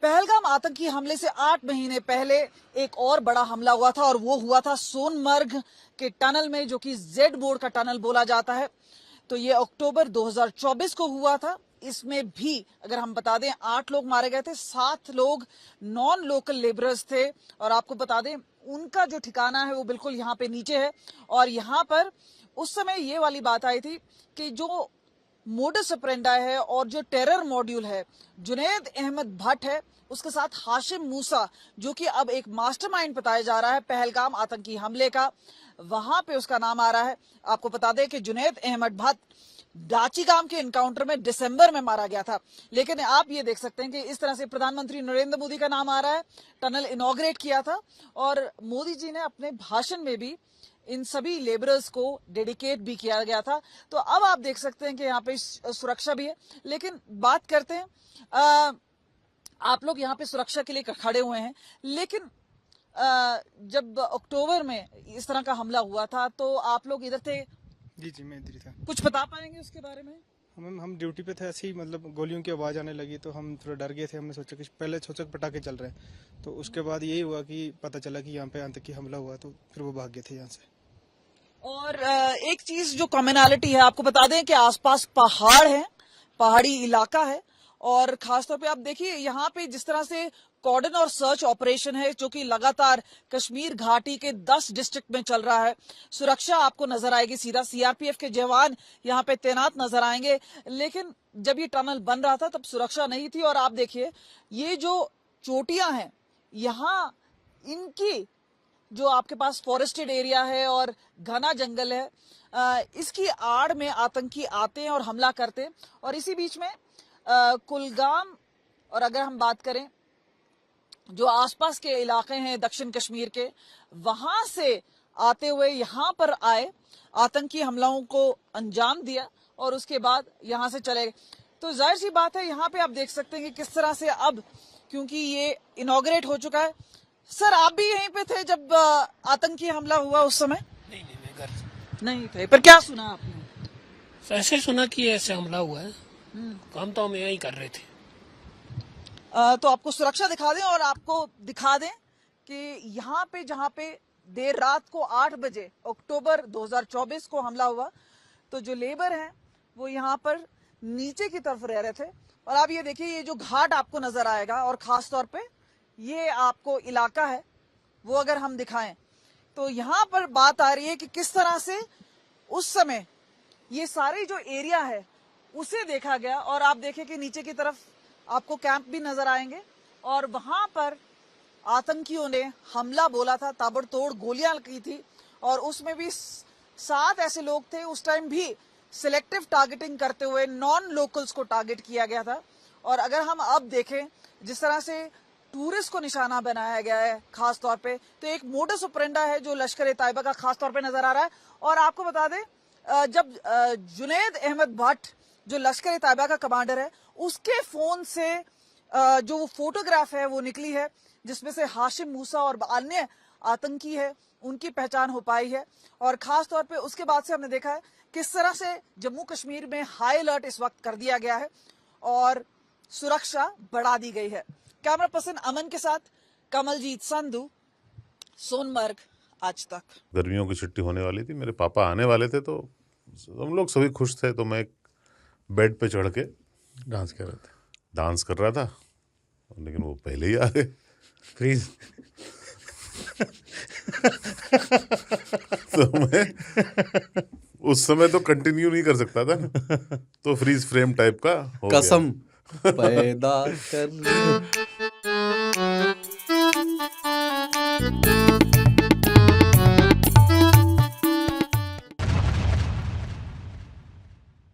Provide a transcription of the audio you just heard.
पहलगाम आतंकी हमले से 8 महीने पहले एक और बड़ा हमला हुआ था और वो हुआ था सोनमर्ग के टनल में, जो कि जेड मोड का टनल बोला जाता है। तो ये अक्टूबर 2024 को हुआ था। इसमें भी अगर हम बता दें 8 लोग मारे गए थे, 7 लोग नॉन लोकल लेबरर्स थे। और आपको बता दें उनका जो ठिकाना है वो बिल्कुल यहाँ पे नीचे है। और यहाँ पर उस समय ये वाली बात आई थी कि जो मोडस ऑपरेंडी है और जो टेरर मॉड्यूल है, जुनैद अहमद भट्ट है, उसके साथ हाशिम मूसा, जो कि अब एक मास्टरमाइंड बताया जा रहा है पहलगाम आतंकी हमले का, वहां पे उसका नाम आ रहा है। आपको बता दें कि जुनैद अहमद भट्ट डाचीगाम के एनकाउंटर में दिसंबर में मारा गया था। लेकिन आप ये देख सकते हैं कि इस तरह से प्रधानमंत्री नरेंद्र मोदी का नाम आ रहा है। टनल इनॉग्रेट किया था और मोदी जी ने अपने भाषण में भी इन सभी लेबरर्स को डेडिकेट भी किया गया था। तो अब आप देख सकते हैं कि यहाँ पे सुरक्षा भी है। लेकिन बात करते हैं, आप लोग यहाँ पे सुरक्षा के लिए खड़े हुए हैं, लेकिन जब अक्टूबर में इस तरह का हमला हुआ था तो आप लोग इधर थे? जी मैं इधर ही था। कुछ बता पाएंगे उसके बारे में? हम ड्यूटी पे थे, ऐसे ही मतलब गोलियों की आवाज़ आने लगी तो हम थोड़ा डर गए थे। हमने सोचा कि पहले सोचा कि पटाखे चल रहे हैं, तो उसके बाद यही हुआ कि पता चला कि यहाँ पे आतंकी हमला हुआ, तो फिर वो भाग गए थे यहाँ से। और एक चीज जो कॉमनैलिटी है, आपको बता दें कि आसपास पहाड़ है, पहाड़ी इलाका है। और खासतौर पे आप देखिए यहाँ पे जिस तरह से कॉर्डन और सर्च ऑपरेशन है, जो कि लगातार कश्मीर घाटी के 10 डिस्ट्रिक्ट में चल रहा है। सुरक्षा आपको नजर आएगी, सीधा सीआरपीएफ के जवान यहाँ पे तैनात नजर आएंगे। लेकिन जब ये टनल बन रहा था तब सुरक्षा नहीं थी। और आप देखिए ये जो चोटियां हैं यहाँ, इनकी जो आपके पास फॉरेस्टेड एरिया है और घना जंगल है, इसकी आड़ में आतंकी आते हैं और हमला करते हैं। और इसी बीच में कुलगाम, और अगर हम बात करें जो आसपास के इलाके हैं दक्षिण कश्मीर के, वहां से आते हुए यहाँ पर आए, आतंकी हमलों को अंजाम दिया और उसके बाद यहाँ से चले गए। तो जाहिर सी बात है यहाँ पे आप देख सकते हैं कि किस तरह से अब, क्योंकि ये इनॉग्रेट हो चुका है। सर आप भी यहीं पे थे जब आतंकी हमला हुआ उस समय? नहीं मैं घर नहीं थे, पर क्या सुना आपने? ऐसे सुना कि ऐसे हमला हुआ है। काम तो हम यही कर रहे थे। तो आपको सुरक्षा दिखा दें और आपको दिखा दें कि यहाँ पे जहाँ पे देर रात को 8 बजे अक्टूबर 2024 को हमला हुआ, तो जो लेबर हैं वो यहाँ पर नीचे की तरफ रह रहे थे। और आप ये देखिए ये जो घाट आपको नजर आएगा, और खास तौर पे ये आपको इलाका है वो अगर हम दिखाएं तो यहाँ पर बात आ रही है कि किस तरह से उस समय ये सारे जो एरिया है उसे देखा गया। और आप देखें कि नीचे की तरफ आपको कैंप भी नजर आएंगे और वहां पर आतंकियों ने हमला बोला था, ताबड़तोड़ गोलियां की थी। और उसमें भी 7 ऐसे लोग थे। उस टाइम भी सिलेक्टिव टारगेटिंग करते हुए नॉन लोकल्स को टारगेट किया गया था। और अगर हम अब देखें जिस तरह से टूरिस्ट को निशाना बनाया गया है खास तौर पे, तो एक मोडस ऑपरेंडी है जो लश्कर ए तैयबा का खास तौर पे नजर आ रहा है। और आपको बता दें जब जुनैद अहमद भट्ट जो लश्कर ए तैयबा का कमांडर है, उसके फोन से जो वो फोटोग्राफ है वो निकली है, जिसमें से हाशिम मूसा और अन्य आतंकी है उनकी पहचान हो पाई है। और खास तौर पे उसके बाद से हमने देखा है किस तरह से जम्मू कश्मीर में हाई अलर्ट इस वक्त कर दिया गया है और सुरक्षा बढ़ा दी गई है। कैमरा पर्सन अमन के साथ कमलजीत संधू, सोनमर्ग आज तक। गर्मियों की छुट्टी होने वाली थी, मेरे पापा आने वाले थे, तो हम लोग सभी खुश थे। तो मैं एक बेड पे चढ़ के डांस कर रहा था, लेकिन वो पहले ही आ गए। फ्रीज। तो मैं उस समय तो कंटिन्यू नहीं कर सकता था ना, तो फ्रीज फ्रेम टाइप का हो गया। कसम पैदा कर